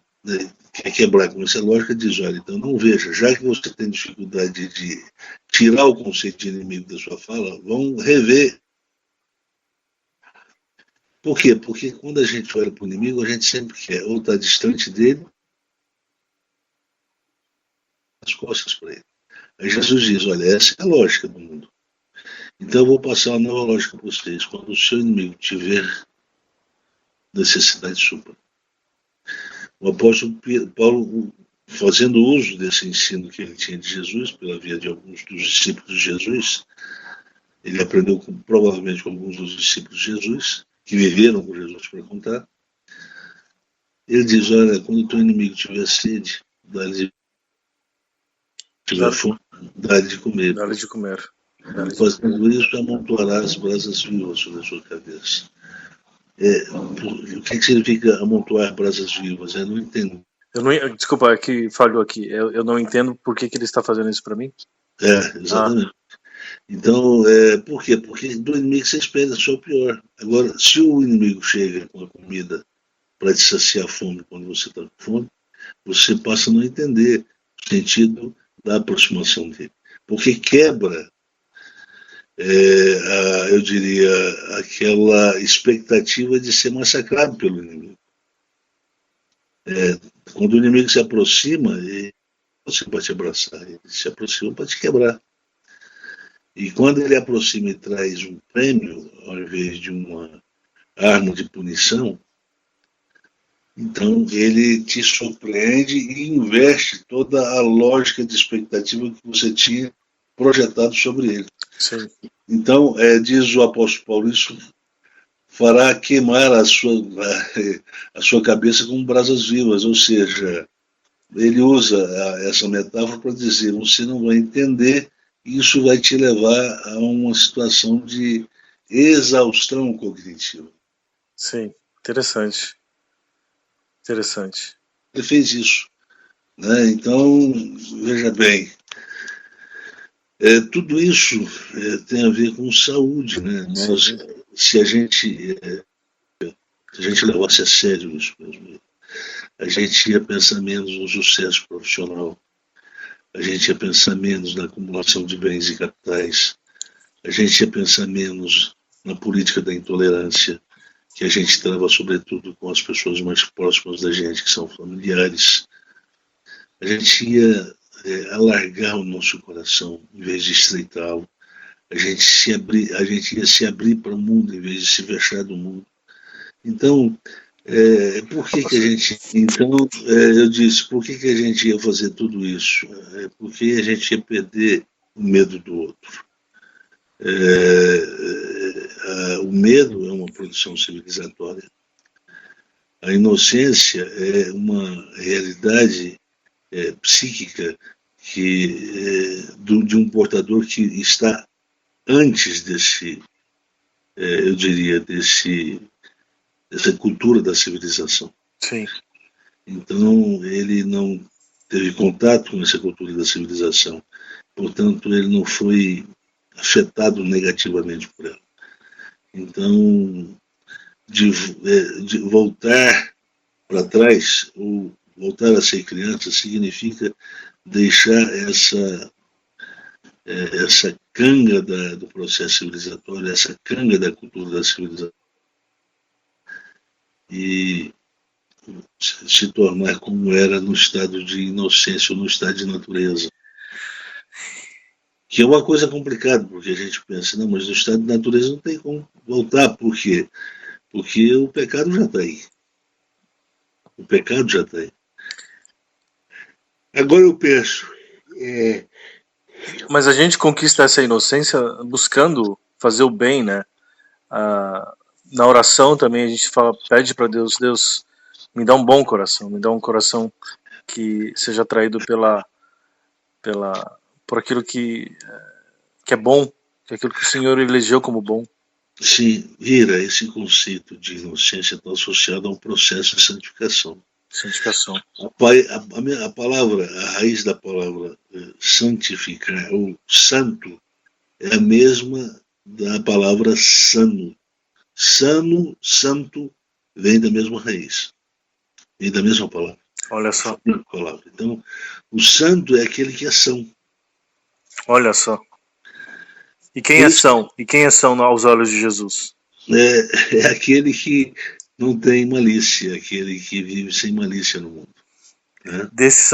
quer quebrar com essa lógica, diz, olha, então não veja, já que você tem dificuldade de tirar o conceito de inimigo da sua fala, vamos rever. Por quê? Porque quando a gente olha para o inimigo, a gente sempre quer ou estar distante dele, as costas para ele. Aí Jesus diz, olha, essa é a lógica do mundo. Então eu vou passar uma nova lógica para vocês. Quando o seu inimigo tiver necessidade supra. O apóstolo Paulo, fazendo uso desse ensino que ele tinha de Jesus, pela via de alguns dos discípulos de Jesus, ele aprendeu provavelmente com alguns dos discípulos de Jesus, que viveram com Jesus para contar. Ele diz, olha, quando o teu inimigo tiver sede, dá-lhe tiver fome, dá-lhe de comer. Dá-lhe de comer. E fazendo isso, amontoarás brasas vivas sobre a sua cabeça. O que significa amontoar brasas vivas? Eu não entendo. Desculpa, é que falhou aqui. Eu não entendo por que ele está fazendo isso para mim. Exatamente. Então, por quê? Porque do inimigo você espera só o pior. Agora, se o inimigo chega com a comida para te saciar a fome quando você está com fome, você passa a não entender o sentido da aproximação dele. Porque quebra, eu diria, aquela expectativa de ser massacrado pelo inimigo. Quando o inimigo se aproxima, você pode te abraçar, ele se aproxima para te quebrar. E quando ele aproxima e traz um prêmio, ao invés de uma arma de punição, então ele te surpreende e inverte toda a lógica de expectativa que você tinha projetado sobre ele. Sim. Então, diz o apóstolo Paulo, isso fará queimar a sua cabeça com brasas vivas, ou seja, ele usa essa metáfora para dizer, você não vai entender, isso vai te levar a uma situação de exaustão cognitiva. Sim, interessante. Interessante. Ele fez isso. Né? Então, veja bem, tudo isso tem a ver com saúde. Né? Nós, se a gente levasse a sério isso mesmo, a gente ia pensar menos no sucesso profissional, a gente ia pensar menos na acumulação de bens e capitais, a gente ia pensar menos na política da intolerância, que a gente trava sobretudo com as pessoas mais próximas da gente, que são familiares. A gente ia alargar o nosso coração em vez de estreitá-lo. A gente ia se abrir para o mundo em vez de se fechar do mundo. Então, por que a gente... Então, eu disse, por que a gente ia fazer tudo isso? Porque a gente ia perder o medo do outro. O medo é uma produção civilizatória. A inocência é uma realidade psíquica de um portador que está antes eu diria, dessa cultura da civilização. Sim. Então, ele não teve contato com essa cultura da civilização. Portanto, ele não foi afetado negativamente por ela. Então, de voltar para trás, ou voltar a ser criança, significa deixar essa canga do processo civilizatório, essa canga da cultura da civilização, e se tornar como era no estado de inocência ou no estado de natureza. Que é uma coisa complicada, porque a gente pensa, não, mas no estado de natureza não tem como voltar. Por quê? Porque o pecado já está aí. O pecado já está aí. Agora eu penso... Mas a gente conquista essa inocência buscando fazer o bem, né? Na oração também a gente pede para Deus, Deus, me dá um bom coração, me dá um coração que seja atraído por aquilo que é bom, que é aquilo que o Senhor elegeu como bom. Sim, esse conceito de inocência está associado a um processo de santificação. Santificação. A palavra, a raiz da palavra santificar, ou santo, é a mesma da palavra sano. Sano, santo, vem da mesma raiz. Vem da mesma palavra. Olha só. Então, o santo é aquele que é são. Olha só. E quem é são? E quem é são aos olhos de Jesus? É aquele que não tem malícia, aquele que vive sem malícia no mundo. Né? Desses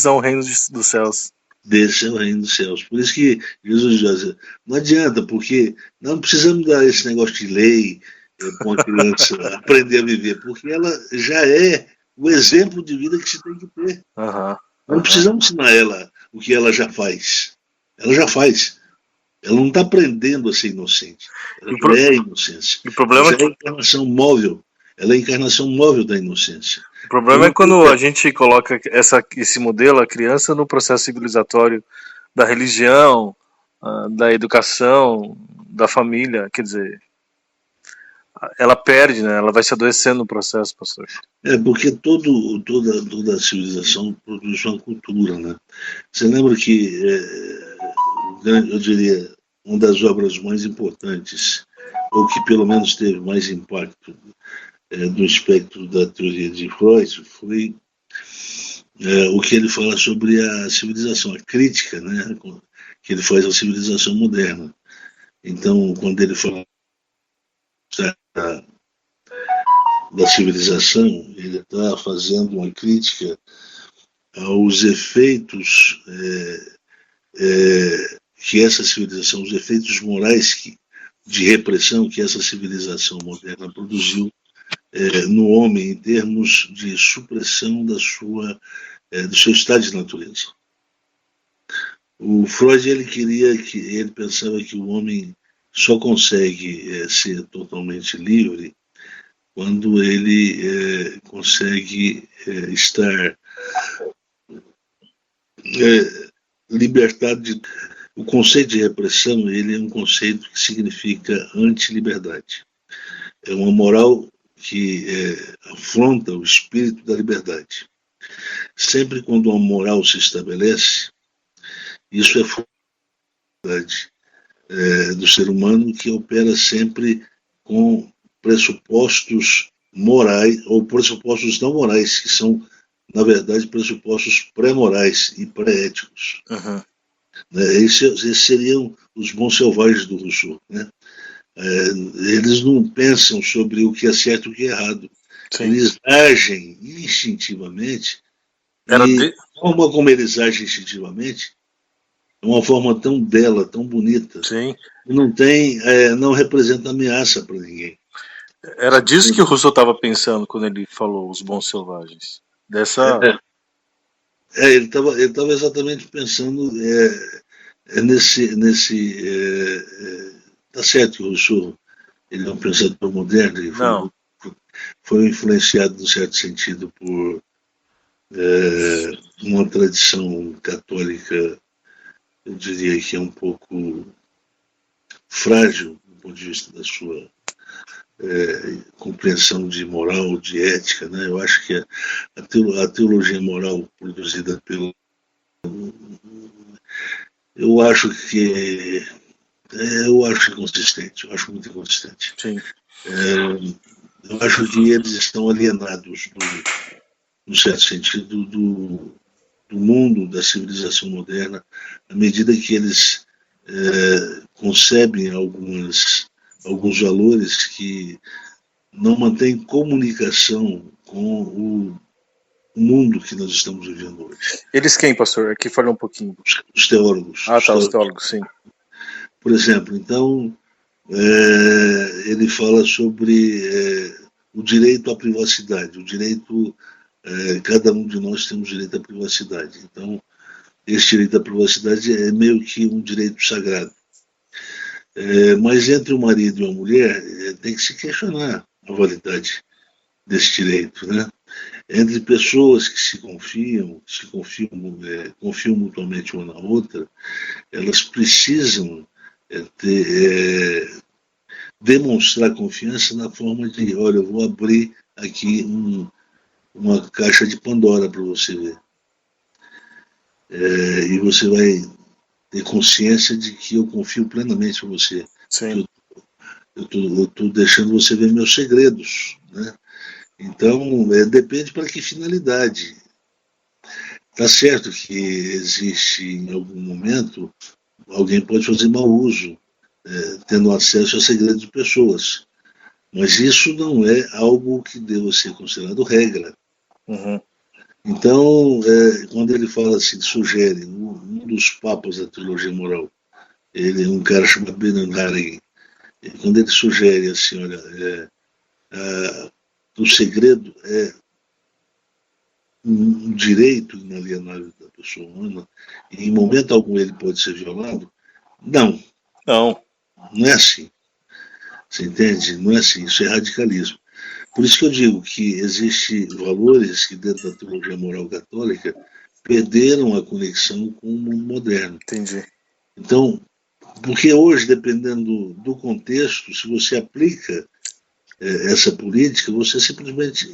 são o reino dos céus. Desse é o reino dos céus. Por isso que Jesus diz, não adianta, porque não precisamos dar esse negócio de lei para uma criança aprender a viver, porque ela já é o exemplo de vida que se tem que ter. Não precisamos ensinar ela o que ela já faz. Ela já faz. Ela não está aprendendo a ser inocente. Ela já é a inocência. O problema é a encarnação móvel. Ela é a encarnação móvel da inocência. O problema é quando a gente coloca esse modelo, a criança, no processo civilizatório da religião, da educação, da família, quer dizer, ela perde, né? Ela vai se adoecendo no processo, pastor. Porque toda civilização produz uma cultura, né? Você lembra que, eu diria, uma das obras mais importantes, ou que pelo menos teve mais impacto do espectro da teoria de Freud, foi o que ele fala sobre a civilização, a crítica, né, que ele faz à civilização moderna. Então, quando ele fala da civilização, ele está fazendo uma crítica aos efeitos que essa civilização, os efeitos morais de repressão que essa civilização moderna produziu no homem em termos de supressão do seu estado de natureza. O Freud ele pensava que o homem só consegue ser totalmente livre quando ele consegue estar libertado de... O conceito de repressão, ele é um conceito que significa anti-liberdade. É uma moral que afronta o espírito da liberdade. Sempre quando uma moral se estabelece, isso é fundamental do ser humano, que opera sempre com pressupostos morais, ou pressupostos não morais, que são, na verdade, pressupostos pré-morais e pré-éticos. Uhum. Esses seriam os bons selvagens do Rousseau. Né? Eles não pensam sobre o que é certo e o que é errado. Sim. Eles agem instintivamente, e a forma como eles agem instintivamente é uma forma tão bela, tão bonita, Sim. Que não representa ameaça para ninguém. Era disso que o Rousseau estava pensando quando ele falou os bons selvagens. Ele estava exatamente pensando tá certo que o Rousseau ele é um pensador moderno, ele foi influenciado, num certo sentido, por uma tradição católica, eu diria que é um pouco frágil do ponto de vista da sua compreensão de moral, de ética, né? Eu acho que a teologia moral produzida pelo... Eu acho inconsistente, eu acho muito inconsistente. Sim. Eu acho que eles estão alienados, no certo sentido, do mundo, da civilização moderna, à medida que eles concebem alguns valores que não mantêm comunicação com o mundo que nós estamos vivendo hoje. Eles quem, pastor? Aqui falou um pouquinho. Os teólogos. Os teólogos, sim. Por exemplo, então, ele fala sobre o direito à privacidade, o direito... cada um de nós temos direito à privacidade. Então, esse direito à privacidade é meio que um direito sagrado. Mas entre o marido e a mulher tem que se questionar a validade desse direito, né? Entre pessoas que se confiam mutuamente uma na outra, elas precisam demonstrar confiança na forma de, olha, eu vou abrir aqui uma caixa de Pandora para você ver. E você vai ter consciência de que eu confio plenamente em você. Sim. Eu estou deixando você ver meus segredos, né? Então, depende para que finalidade. Está certo que existe, em algum momento, alguém pode fazer mau uso, tendo acesso a segredos de pessoas. Mas isso não é algo que deva ser considerado regra. Uhum. Então, quando ele fala assim, sugere, um dos papas da teologia moral, ele é um cara chamado Bernard Haring, quando ele sugere assim, olha, o segredo é um direito inalienável da pessoa humana, e em momento algum ele pode ser violado, não é assim. Você entende? Não é assim, isso é radicalismo. Por isso que eu digo que existem valores que dentro da teologia moral católica perderam a conexão com o mundo moderno. Entendi. Então, Porque hoje, dependendo do contexto, se você aplica essa política, você simplesmente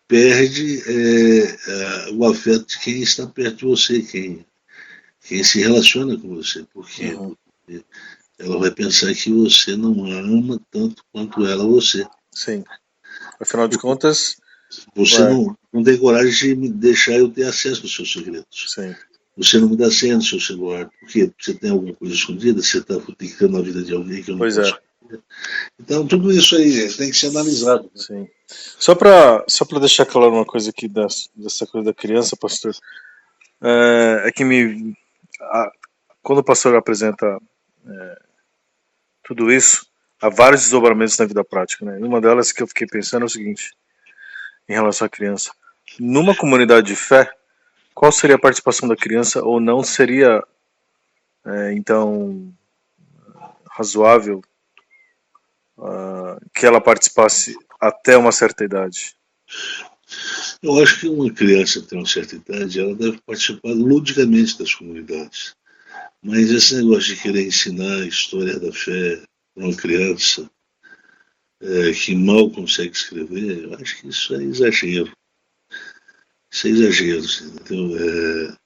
perde o afeto de quem está perto de você, quem se relaciona com você. Por quê? Uhum. Porque ela vai pensar que você não a ama tanto quanto ela você. Sim. Afinal de contas, Você não tem coragem de me deixar eu ter acesso aos seus segredos. sim. Você não me dá senha do seu celular. Por quê? Porque você tem alguma coisa escondida, você está futicando a vida de alguém que eu não Pois posso. é. Então, tudo isso aí tem que ser analisado. Sim. Só para deixar claro uma coisa aqui dessa coisa da criança, pastor, é que quando o pastor apresenta tudo isso, há vários desdobramentos na vida prática, né? E uma delas que eu fiquei pensando é o seguinte, em relação à criança. Numa comunidade de fé, qual seria a participação da criança ou não seria, então, razoável que ela participasse até uma certa idade? Eu acho que uma criança que tem uma certa idade, ela deve participar ludicamente das comunidades. Mas esse negócio de querer ensinar a história da fé para uma criança que mal consegue escrever, eu acho que isso é exagero. Isso é exagero. Entendeu?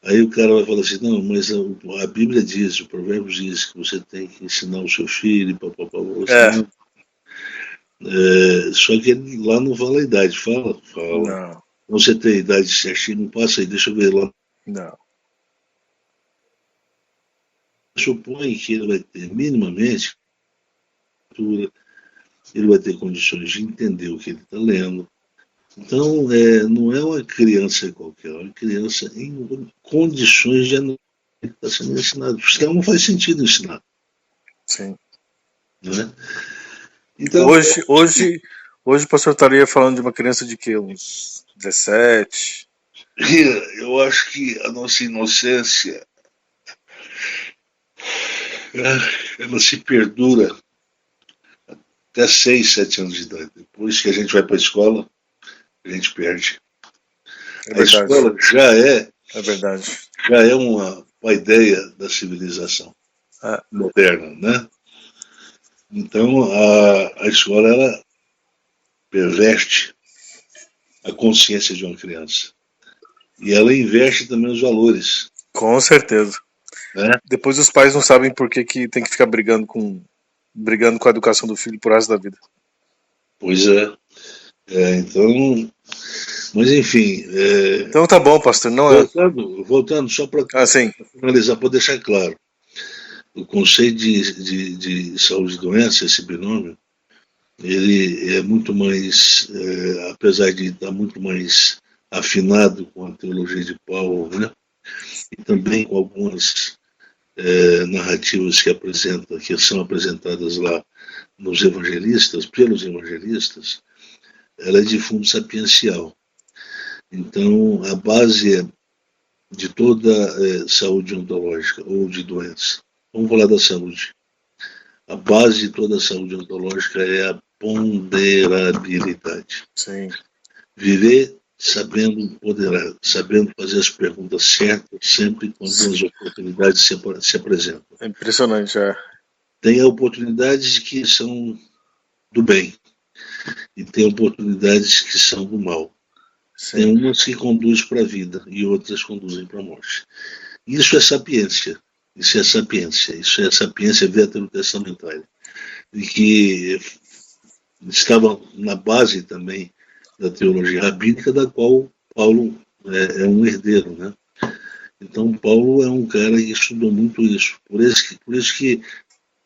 Aí o cara vai falar assim, não, mas a Bíblia diz, o Provérbio diz que você tem que ensinar o seu filho, papapá, você só que ele lá não fala a idade, fala. Não, Você tem a idade certinha, não passa aí, deixa eu ver lá. não. Supõe que ele vai ter minimamente, ele vai ter condições de entender o que ele está lendo. Então, não é uma criança qualquer, é uma criança em condições de analisar o que está sendo ensinado. Senão não faz sentido ensinar. Sim. Né? Então, hoje o pastor estaria falando de uma criança de que? Uns 17? eu acho que a nossa inocência ela se perdura até 6, 7 anos de idade. Depois que a gente vai para a escola, a gente perde. É a escola é verdade. já é uma ideia da civilização moderna, né? Então a escola ela perverte a consciência de uma criança e ela inverte também os valores. Com certeza. Né? Depois os pais não sabem por que tem que ficar brigando com a educação do filho por resto da vida. Pois é. Então, mas enfim. Então tá bom, pastor. Não voltando só para finalizar, para deixar claro, o conceito de saúde e doença, esse binômio, ele é muito mais, apesar de estar muito mais afinado com a teologia de Paulo, né? E também com algumas narrativas que são apresentadas lá nos evangelistas, pelos evangelistas, ela é de fundo sapiencial. Então, a base de toda saúde ontológica ou de doença, vamos falar da saúde. A base de toda a saúde ontológica é a ponderabilidade. Sim. Viver sabendo ponderar, sabendo fazer as perguntas certas sempre quando as oportunidades se apresentam. É impressionante, Tem oportunidades que são do bem e tem oportunidades que são do mal. Sim. Tem umas que conduzem para a vida e outras conduzem para a morte. Isso é sapiência. Isso é sapiência veterotestamentária. E que estava na base também da teologia rabínica, da qual Paulo é um herdeiro, né? Então Paulo é um cara que estudou muito isso. Por isso que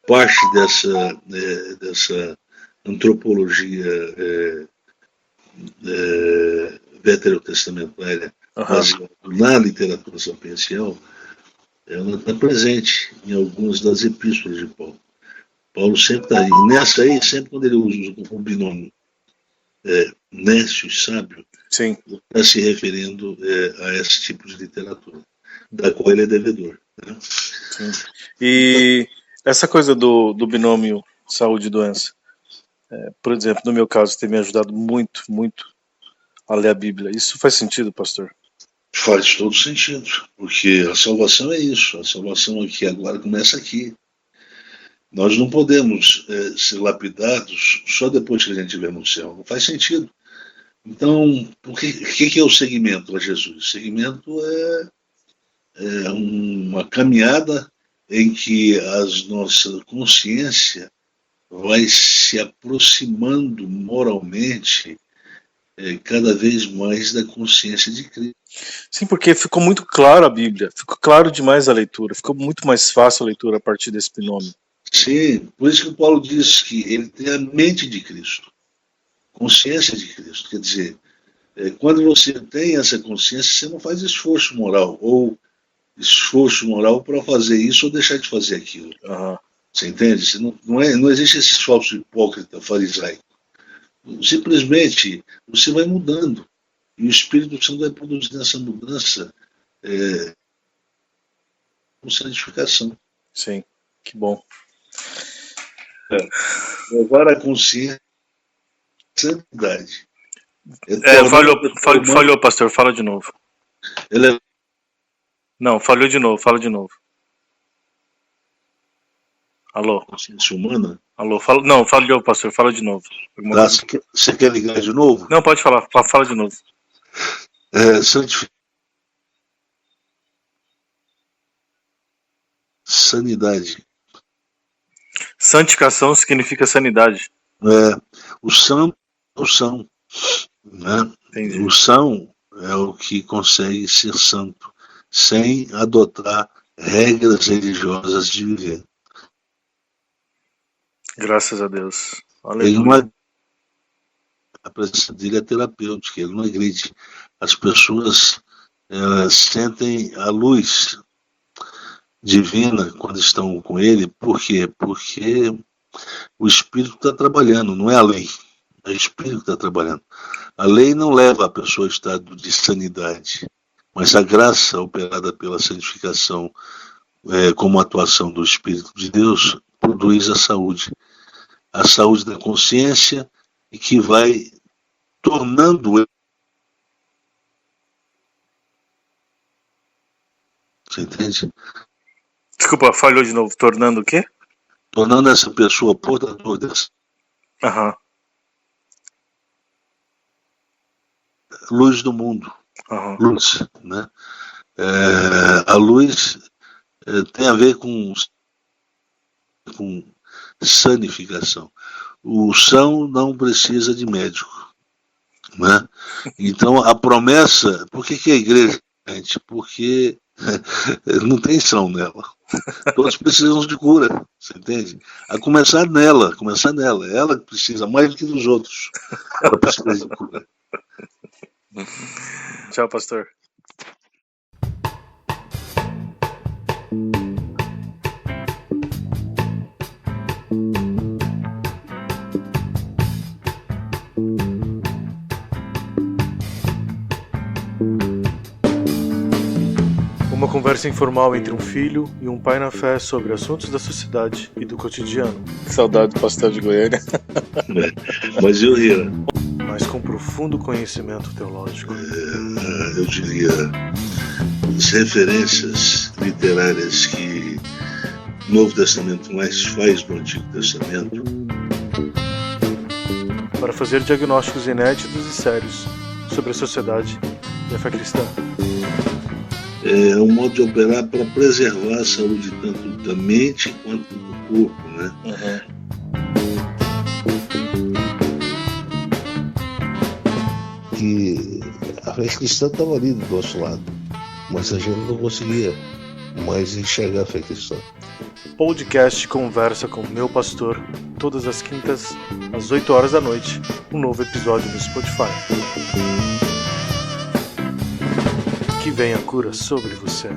parte dessa antropologia veterotestamentária baseada na literatura sapiencial, ela está presente em algumas das epístolas de Paulo. Paulo sempre está aí. Nessa aí, sempre quando ele usa o binômio nécio e sábio, ele está se referindo a esse tipo de literatura, da qual ele é devedor. Né? Sim. E essa coisa do binômio saúde e doença, por exemplo, no meu caso, tem me ajudado muito, muito a ler a Bíblia. Isso faz sentido, pastor? Faz todo sentido, porque a salvação é isso, a salvação aqui agora começa aqui. Nós não podemos ser lapidados só depois que a gente estiver no céu, não faz sentido. Então, o que é o seguimento a Jesus? O seguimento é uma caminhada em que a nossa consciência vai se aproximando moralmente cada vez mais da consciência de Cristo. Sim, porque ficou muito claro a Bíblia, ficou claro demais a leitura, ficou muito mais fácil a leitura a partir desse binômio. Sim, por isso que o Paulo diz que ele tem a mente de Cristo, consciência de Cristo. Quer dizer, quando você tem essa consciência, você não faz esforço moral, ou esforço moral para fazer isso ou deixar de fazer aquilo. Uhum. Você entende? Você não existe esse falso hipócrita farisaico. Simplesmente você vai mudando. E o Espírito Santo vai produzindo essa mudança com santificação. Sim, que bom. Levar a consciência santidade. Falhou, pastor, fala de novo. Não, falhou de novo, fala de novo. Alô? Consciência humana? Alô, não, falhou, pastor, fala de novo. Você quer ligar de novo? Não, pode falar, fala de novo. Sanidade. Santificação significa sanidade. O são. Né? Entendi. O são é o que consegue ser santo, sem adotar regras religiosas de viver. Graças a Deus. Aleluia. A presença dele é terapêutica, ele não agride. As pessoas sentem a luz divina quando estão com ele. Por quê? Porque o Espírito está trabalhando, não é a lei. É o Espírito que está trabalhando. A lei não leva a pessoa a estado de sanidade, mas a graça operada pela santificação, como atuação do Espírito de Deus, produz a saúde da consciência, e que vai tornando. Você entende? Desculpa, falhou de novo. Tornando o quê? Tornando essa pessoa portadora dessa luz do mundo. Luz, né? A luz tem a ver com sanificação. O são não precisa de médico, né? Então a promessa, por que a igreja, gente? Porque não tem são nela. Todos precisam de cura, você entende? A começar nela, ela precisa mais do que dos outros. Ela precisa de cura. Tchau, pastor. Uma conversa informal entre um filho e um pai na fé sobre assuntos da sociedade e do cotidiano. Que saudade do pastel de Goiânia. Mas eu ia. Mas com profundo conhecimento teológico. Eu diria, as referências literárias que o Novo Testamento mais faz do Antigo Testamento. Para fazer diagnósticos inéditos e sérios sobre a sociedade e a fé cristã. É um modo de operar para preservar a saúde tanto da mente quanto do corpo, né? Que a fé cristã estava ali do nosso lado, mas a gente não conseguia mais enxergar a fé cristã. Podcast Conversa com Meu Pastor, todas as quintas, às 8 horas da noite, um novo episódio no Spotify. Que venha a cura sobre você.